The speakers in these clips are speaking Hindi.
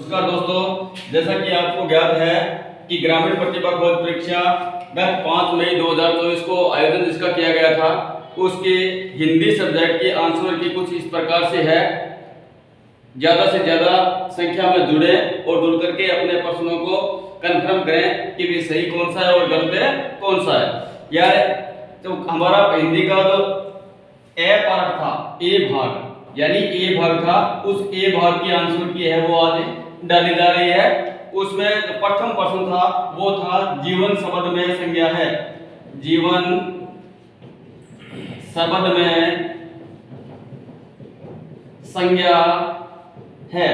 नमस्कार दोस्तों, जैसा कि आपको ज्ञात है कि ग्रामीण प्रतिभा खोज परीक्षा गत 5 मई 2024 को आयोजन जिसका किया गया था, उसके हिंदी सब्जेक्ट के आंसर की कुछ इस प्रकार से है। ज़्यादा से ज़्यादा संख्या में जुड़े और जुड़ करके अपने प्रश्नों को कंफर्म करें कि वे सही कौन सा है और गलत कौन सा है। यार तो हमारा हिंदी का जो ए पार्ट था, ए भाग यानी ए भाग था, उस ए भाग की आंसर की है वो आज डाली जा रही है। उसमें जो प्रथम प्रश्न था वो था जीवन शब्द में संज्ञा है। जीवन शब्द में संज्ञा है,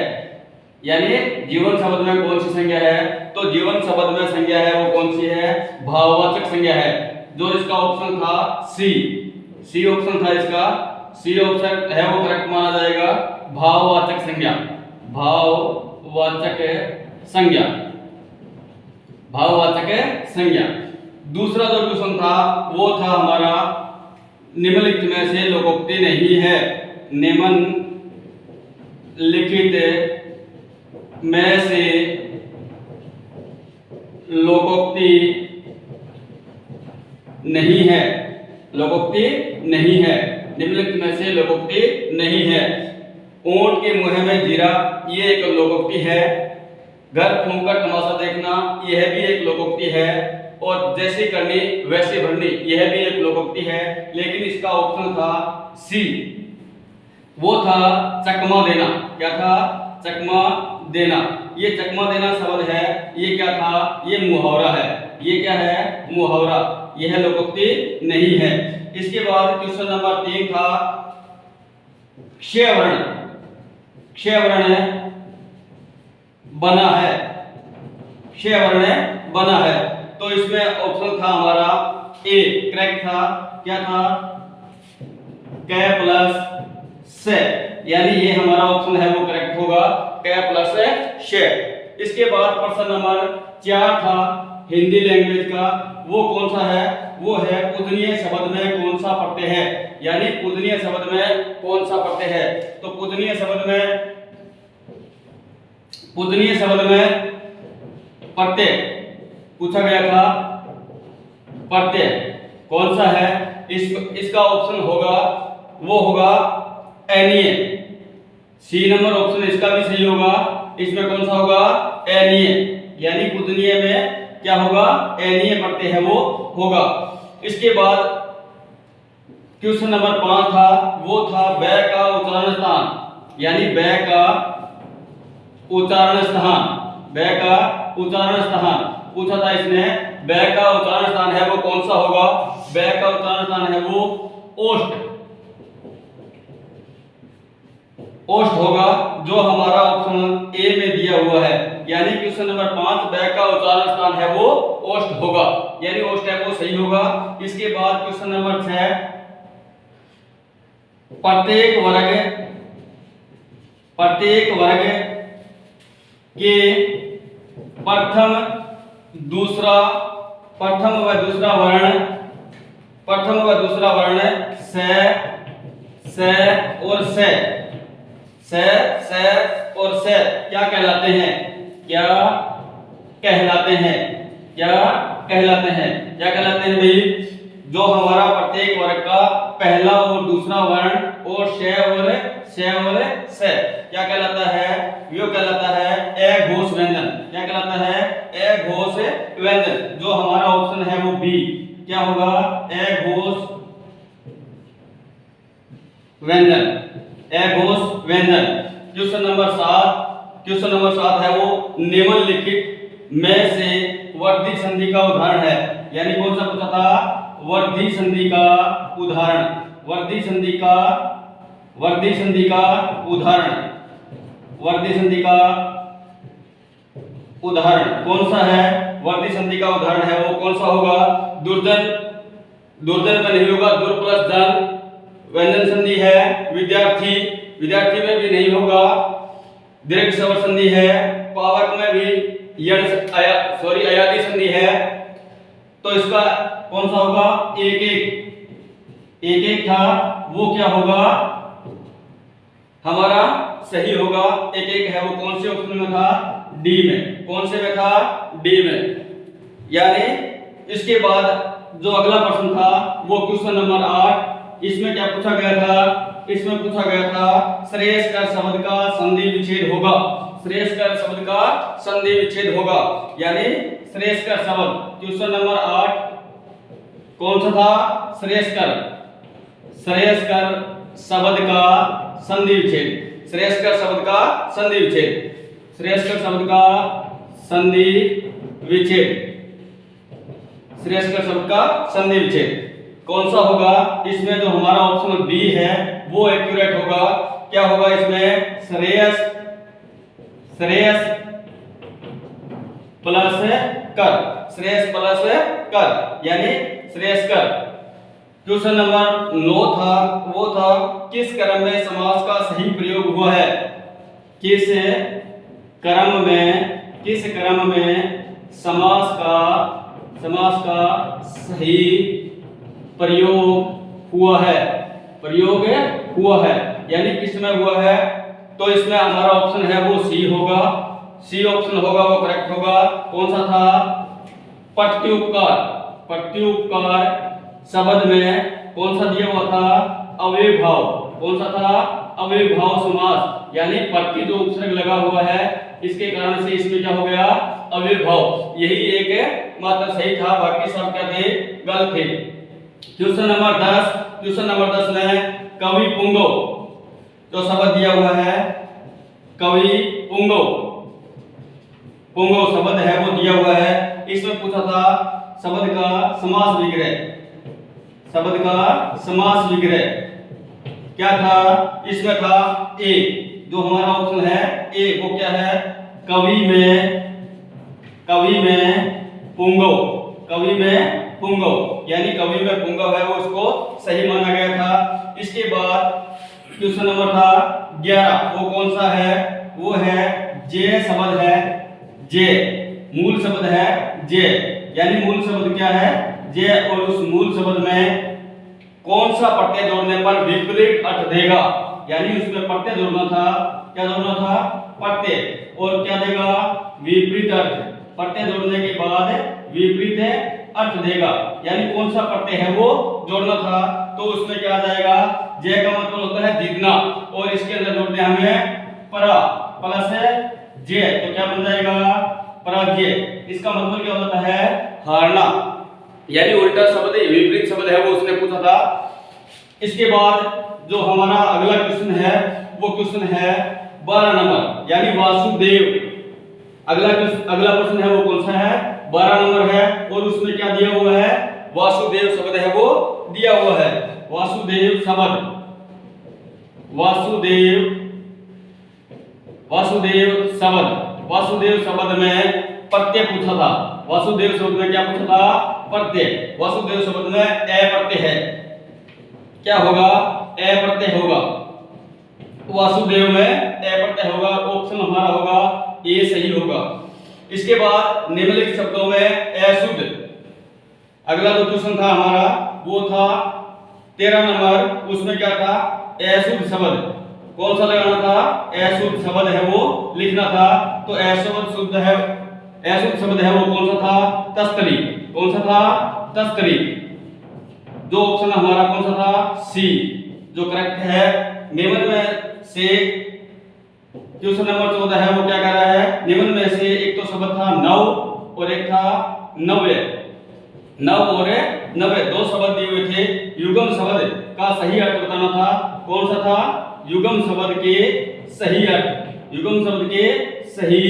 यानी जीवन शब्द में कौन सी संज्ञा है? तो जीवन शब्द में संज्ञा है वो कौन सी है? भाववाचक संज्ञा है। जो इसका ऑप्शन था सी ऑप्शन था इसका, सी ऑप्शन है वो करेक्ट माना जाएगा। भाववाचक संज्ञा, भाववाचक संज्ञा, भाववाचक संज्ञा। दूसरा जो क्वेश्चन था वो था हमारा निम्नलिखित में से लोकोक्ति नहीं है। निम्नलिखित में से लोकोक्ति नहीं है। लोकोक्ति नहीं है, निम्नलिखित में से लोकोक्ति नहीं है। ऊंट के मुंह में जीरा, ये एक लोकोक्ति है। घर फूंककर तमाशा देखना, यह भी एक लोकोक्ति है। और जैसे करनी वैसे भरनी, यह भी एक लोकोक्ति है। लेकिन इसका ऑप्शन था सी, वो था चकमा देना। क्या था? चकमा देना। ये चकमा देना शब्द है, ये क्या था? ये मुहावरा है। ये क्या है? मुहावरा। यह लोकोक्ति नहीं है। इसके बाद क्वेश्चन नंबर 3 था क्षय वर्ण। क्षय वर्ण बना है, क्षय वर्ण बना है। तो इसमें ऑप्शन था हमारा ए करेक्ट था। क्या था? क प्लस से, यानी ये हमारा ऑप्शन है वो करेक्ट होगा, क प्लस से। इसके बाद प्रश्न नंबर 4 था हिंदी लैंग्वेज का। वो कौन सा है? वो है पूजनीय शब्द में कौन सा प्रत्यय है, यानी पूजनीय शब्द में कौन सा प्रत्यय है। तो पूजनीय शब्द में प्रत्यय पूछा गया था। प्रत्यय कौन सा है? इसका ऑप्शन होगा वो होगा एनीय। सी नंबर ऑप्शन इसका भी सही होगा। इसमें कौन सा होगा? एनीय, यानी पूजनीय में क्या होगा? एनीय प्रत्यय है वो होगा। इसके बाद क्वेश्चन नंबर 5 था, वो था बै का उच्चारण स्थान, यानी बै का उच्चारण स्थान। बै का उच्चारण स्थान पूछा था इसने। बै का उच्चारण स्थान है वो कौन सा होगा? बै का उच्चारण स्थान है वो ओष्ठ, ओष्ठ होगा, जो हमारा ऑप्शन ए में दिया हुआ है। यानी क्वेश्चन नंबर 5 बै का उच्चारण स्थान है वो ओष्ठ होगा, यानी ओष्ठ है वो सही होगा। इसके बाद क्वेश्चन नंबर 6 प्रत्येक वर्ग के प्रथम व दूसरा वर्ण से और से क्या कहलाते हैं? क्या कहलाते हैं? क्या कहलाते हैं? क्या कहलाते हैं भाई? जो हमारा प्रत्येक वर्ग का पहला और दूसरा वर्ण और से क्या कहलाता है? यो कहलाता है अघोष व्यंजन। क्या कहलाता है? अघोष व्यंजन। जो हमारा ऑप्शन है वो बी क्या होगा? अघोष व्यंजन, अघोष व्यंजन। क्वेश्चन नंबर 7 है वो निम्नलिखित में से वर्धी संधि का उदाहरण है। यानी कौन सा पूछा था? वर्धी संधि का उदाहरण। वर्धी संधि का उदाहरण। वर्धी संधि का उदाहरण कौन सा है? वर्धी संधि का उदाहरण है वो कौन सा होगा? दुर्जन में नहीं होगा, दुर प्लस जन। व्यंजन संधि है विद्यार्थी में भी नहीं होगा। दीर्घ स्वर संधि है, पावक में भी अयादी संधि है। तो इसका कौन सा होगा? एक एक था वो क्या होगा? हमारा सही होगा। एक एक है, वो कौन से ऑप्शन में था? डी में। कौन से में था? डी में। यानी इसके बाद जो अगला प्रश्न था वो क्वेश्चन नंबर 8। इसमें क्या पूछा गया था? इसमें पूछा गया था श्रेयस्कर शब्द का संधि विच्छेद होगा। श्रेयस्कर शब्द का संधि विच्छेद होगा, यानी श्रेयस्कर शब्द क्वेश्चन नंबर 8 कौन सा था? श्रेयस्कर। श्रेयस्कर शब्द का संधि विच्छेद। श्रेयस्कर शब्द का संधि विच्छेद। श्रेयस्कर शब्द का संधि विच्छेद। श्रेयस्कर शब्द का संधि विच्छेद कौन सा होगा? इसमें जो हमारा ऑप्शन बी है वो एक्यूरेट होगा। क्या होगा इसमें? श्रेयस, श्रेयस प्लस कर। श्रेयस प्लस कर, यानी श्रेयस्कर। क्वेश्चन नंबर 9 था, वो था किस क्रम में समास का सही प्रयोग हुआ है? किस क्रम में समास का सही प्रयोग हुआ है? प्रयोग हुआ है, यानी किस में हुआ है? तो इसमें हमारा ऑप्शन है वो सी होगा। सी ऑप्शन होगा, वो करेक्ट होगा। कौन सा था? प्रत्युपकार। प्रत्युपकार शब्द में कौन सा दिया हुआ था? अव्ययभाव। कौन सा था? अव्ययभाव समास, यानी प्रति जो उपसर्ग लगा हुआ है इसके कारण से इसमें क्या हो गया? अव्ययभाव। यही एक मात्र सही था, बाकी सब क्या थे? गलत थे। Question number 10। क्वेश्चन नंबर 10 में कवि पुंगव जो शब्द दिया हुआ है, कवि पुंगव, पुंगव शब्द है वो दिया हुआ है। इसमें पूछा था शब्द का समास विग्रह। शब्द का समास विग्रह क्या था? इसमें था ए, जो हमारा ऑप्शन है ए, वो क्या है? कवि में पुंगव। कवि में पुंगव, यानी कवि में पुंगव है वो इसको सही माना गया था। इसके बाद क्वेश्चन नंबर था 11, वो कौन सा है? वो है जे शब्द है। जे मूल शब्द है जे, यानी मूल शब्द क्या है? जे। और उस मूल शब्द में कौन सा प्रत्यय जोड़ने पर विपरीत अर्थ देगा? यानी उसमें प्रत्यय जोड़ना था। क्या जोड़ना था? प्रत्यय। और क्या देगा? विपरीत अर्थ। प्रत्यय जोड़ने के बाद विपरीत अर्थ देगा, यानी कौन सा प्रत्यय है वो जोड़ना था। तो उसमें क्या आ जाएगा? जे का मतलब होता है जीतना, और इसके अंदर जोड़ने हमें परा प्लस जे, तो क्या बन जाएगा? पराजय। इसका मतलब क्या होता है? हारना, यानी उल्टा शब्द, विपरीत शब्द है वो उसने पूछा था। इसके बाद जो हमारा अगला क्वेश्चन है वो क्वेश्चन है 12 नंबर, यानी वासुदेव। अगला प्रश्न है वो कौन सा है? 12 नंबर है। और उसमें क्या दिया हुआ है? वासुदेव शब्द है वो दिया हुआ है। वासुदेव शब्द, वासुदेव शब्द में प्रत्यय पूछा था। वासुदेव शब्द में क्या पूछा था? प्रत्यय। वासुदेव शब्द में ए प्रत्यय है। क्या होगा? ए प्रत्यय होगा। वासुदेव में ए प्रत्यय होगा। ऑप्शन हमारा होगा ए सही होगा। इसके बाद निम्नलिखित शब्दों में अशुद्ध। अगला जो क्वेश्चन था हमारा वो था 13 नंबर। उसमें क्या था? अशुद्ध शब्द कौन सा लगाना था? अशुद्ध शब्द है वो लिखना था। तो अशुद्ध शब्द है वो कौन सा था? तस्तरी। कौन सा था? तस्तरी। जो ऑप्शन हमारा कौन सा था? सी, जो करेक्ट है। निम्न में से क्वेश्चन नंबर 14 है वो क्या कर रहा है? निम्न में से एक तो शब्द था नव और एक था नव्य। नव और नव्य दो शब्द दिए हुए थे। युगम शब्द का सही अर्थ बताना था। कौन सा था? युगम शब्द के सही अर्थ। युगम शब्द के सही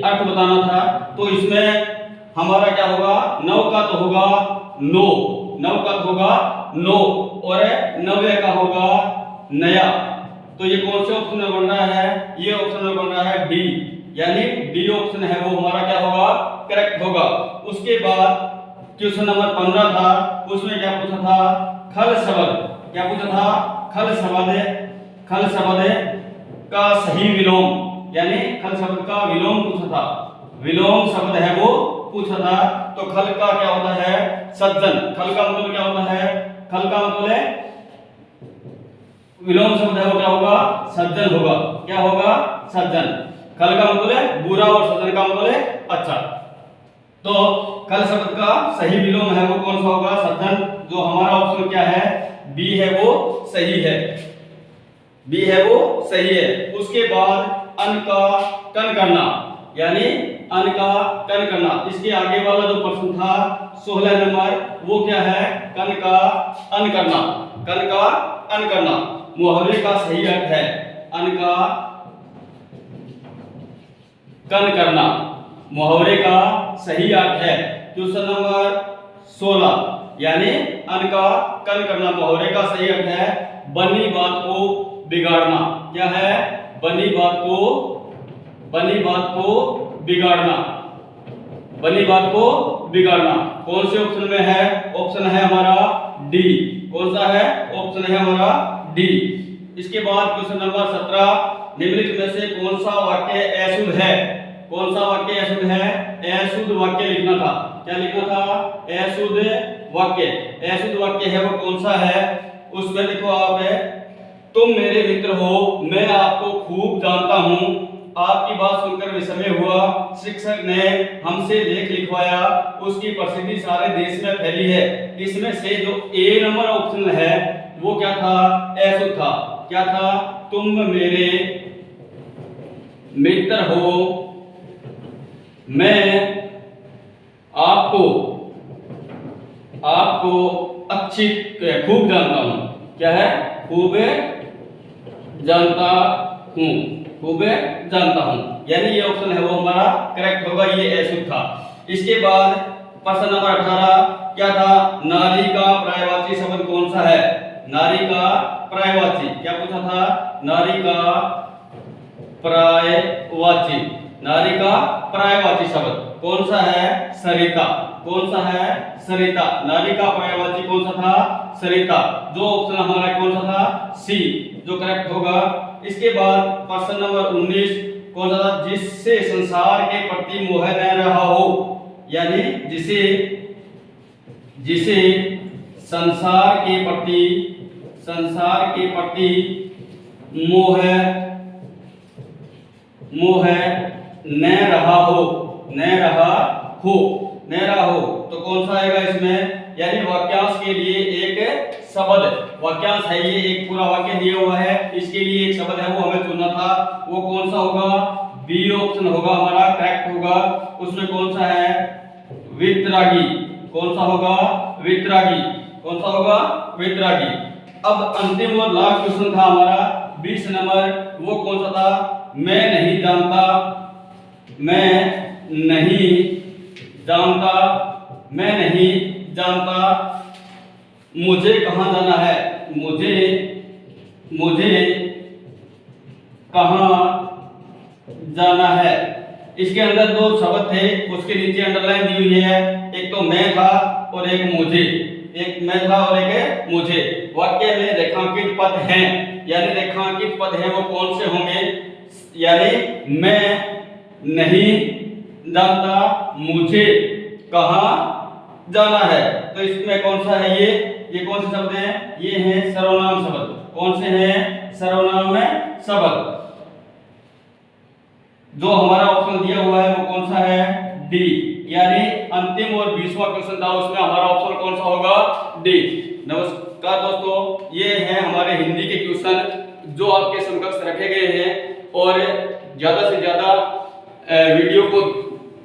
अर्थ बताना था। तो इसमें हमारा क्या होगा? नव का तो होगा नो, नव का तो होगा नो, और नव्य का होगा नया। तो ये कौन से ऑप्शन में बन रहा है? ये ऑप्शन में बन रहा है डी, यानी डी ऑप्शन है वो हमारा क्या होगा? करेक्ट होगा। उसके बाद क्वेश्चन नंबर 15 था। उसमें क्या पूछा था? खल शब्द। क्या पूछा था? खल शब्द का सही विलोम, यानी खल शब्द का विलोम पूछा था। विलोम शब्द है वो पूछा था। तो खल का क्या होता है? सज्जन। खल का मतलब क्या होता है? खल का मतलब है विलोम शब्द है वो क्या होगा? सज्जन होगा। क्या होगा? सज्जन। कल का मतलब है बुरा और सज्जन का मतलब है अच्छा। तो कल शब्द का सही विलोम है वो कौन सा होगा? सज्जन। जो हमारा ऑप्शन क्या है? बी है वो सही है। बी है वो सही है। उसके बाद अन का कन करना, यानी अन का कन करना। इसके आगे वाला जो प्रश्न था 16 नंबर, वो क्या है? कन का अन करना। कन का अन करना मुहावरे का सही अर्थ है अन का कन करना। मुहावरे का सही अर्थ है क्वेश्चन नंबर 16, यानी अन का कन करना मुहावरे का सही अर्थ है बनी बात को बिगाड़ना। क्या है? बनी बात को बिगाड़ना। बनी बात को बिगाड़ना कौन से ऑप्शन में है? ऑप्शन है हमारा डी। कौन सा है? ऑप्शन है हमारा डी। इसके बाद क्वेश्चन नंबर 17, निम्नलिखित में से कौन सा वाक्य अशुद्ध है? कौन सा वाक्य अशुद्ध है? अशुद्ध वाक्य लिखना था। क्या लिखना था? अशुद्ध वाक्य। अशुद्ध वाक्य है वो कौन सा है? उसमें लिखो आप, तुम मेरे मित्र हो, मैं आपको खूब जानता हूँ, आपकी बात सुनकर विस्मय हुआ, शिक्षक ने हमसे लेख लिखवाया, उसकी प्रसिद्धि सारे देश में फैली है। इसमें से जो ए नंबर ऑप्शन है वो क्या था? अशुद्ध था। क्या था? तुम मेरे मित्र हो, मैं आपको अच्छी खूब जानता हूँ। क्या है? खूब जानता हूँ। खूब जानता हूँ, यानी ये ऑप्शन है वो हमारा करेक्ट होगा। ये अशुद्ध था। इसके बाद प्रश्न नंबर 18 क्या था? नारी का पर्यायवाची शब्द कौन सा है? नारी का पर्यायवाची क्या पूछा था? नारी का पर्यायवाची। नारी का पर्यायवाची शब्द कौन सा है? सरिता। कौन सा है? सरिता। नारी का पर्यायवाची कौन सा था? सरिता। जो ऑप्शन हमारा कौन सा था? सी, जो करेक्ट होगा। इसके बाद प्रश्न नंबर 19 कौन सा था? जिससे संसार के प्रति मोह न रहा हो, यानी जिसे संसार के प्रति मोह न रहा हो तो कौन सा आएगा इसमें? यानी वाक्यांश के लिए एक शब्द, वाक्यांश है ये, एक पूरा वाक्य दिया हुआ है, इसके लिए एक शब्द है वो हमें चुनना था। वो कौन सा होगा? बी ऑप्शन होगा हमारा करेक्ट होगा। उसमें कौन सा है? वितरागी। कौन सा होगा? वितरागी। कौन सा होगा? वितरागी। अब अंतिम और लास्ट क्वेश्चन था हमारा 20 नंबर, वो कौन सा था? मैं नहीं जानता, मुझे कहाँ जाना है? मुझे कहाँ जाना है? इसके अंदर दो शब्द थे, उसके नीचे अंडरलाइन दी हुई है। एक तो मैं था और एक मुझे। एक मैं था और एक मुझे। वाक्य में रेखांकित पद हैं, यानी रेखांकित पद हैं वो कौन से होंगे? यानी मैं नहीं जानता, मुझे कहाँ जाना है। तो इसमें कौन सा है? ये कौन से शब्द हैं? ये हैं सर्वनाम शब्द। कौन से हैं? सर्वनाम शब्द। जो हमारा ऑप्शन दिया हुआ है वो कौन सा है? डी। यानी अंतिम और 20वां क्वेश्चन था, उसमें हमारा ऑप्शन कौन सा होगा? डी। नमस्कार दोस्तों, ये हैं हमारे हिंदी के क्वेश्चन जो आपके समकक्ष रखे गए हैं, और ज्यादा से ज्यादा वीडियो को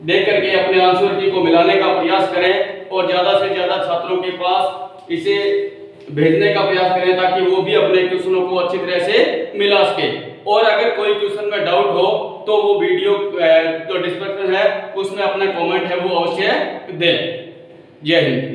देख करके अपने आंसर की को मिलाने का प्रयास करें और ज्यादा से ज्यादा छात्रों के पास इसे भेजने का प्रयास करें ताकि वो भी अपने क्वेश्चनों को अच्छी तरह से मिला सके। और अगर कोई क्वेश्चन में डाउट हो तो वो वीडियो जो डिस्क्रिप्शन है उसमें अपना कमेंट है वो अवश्य दें। जय हिंद।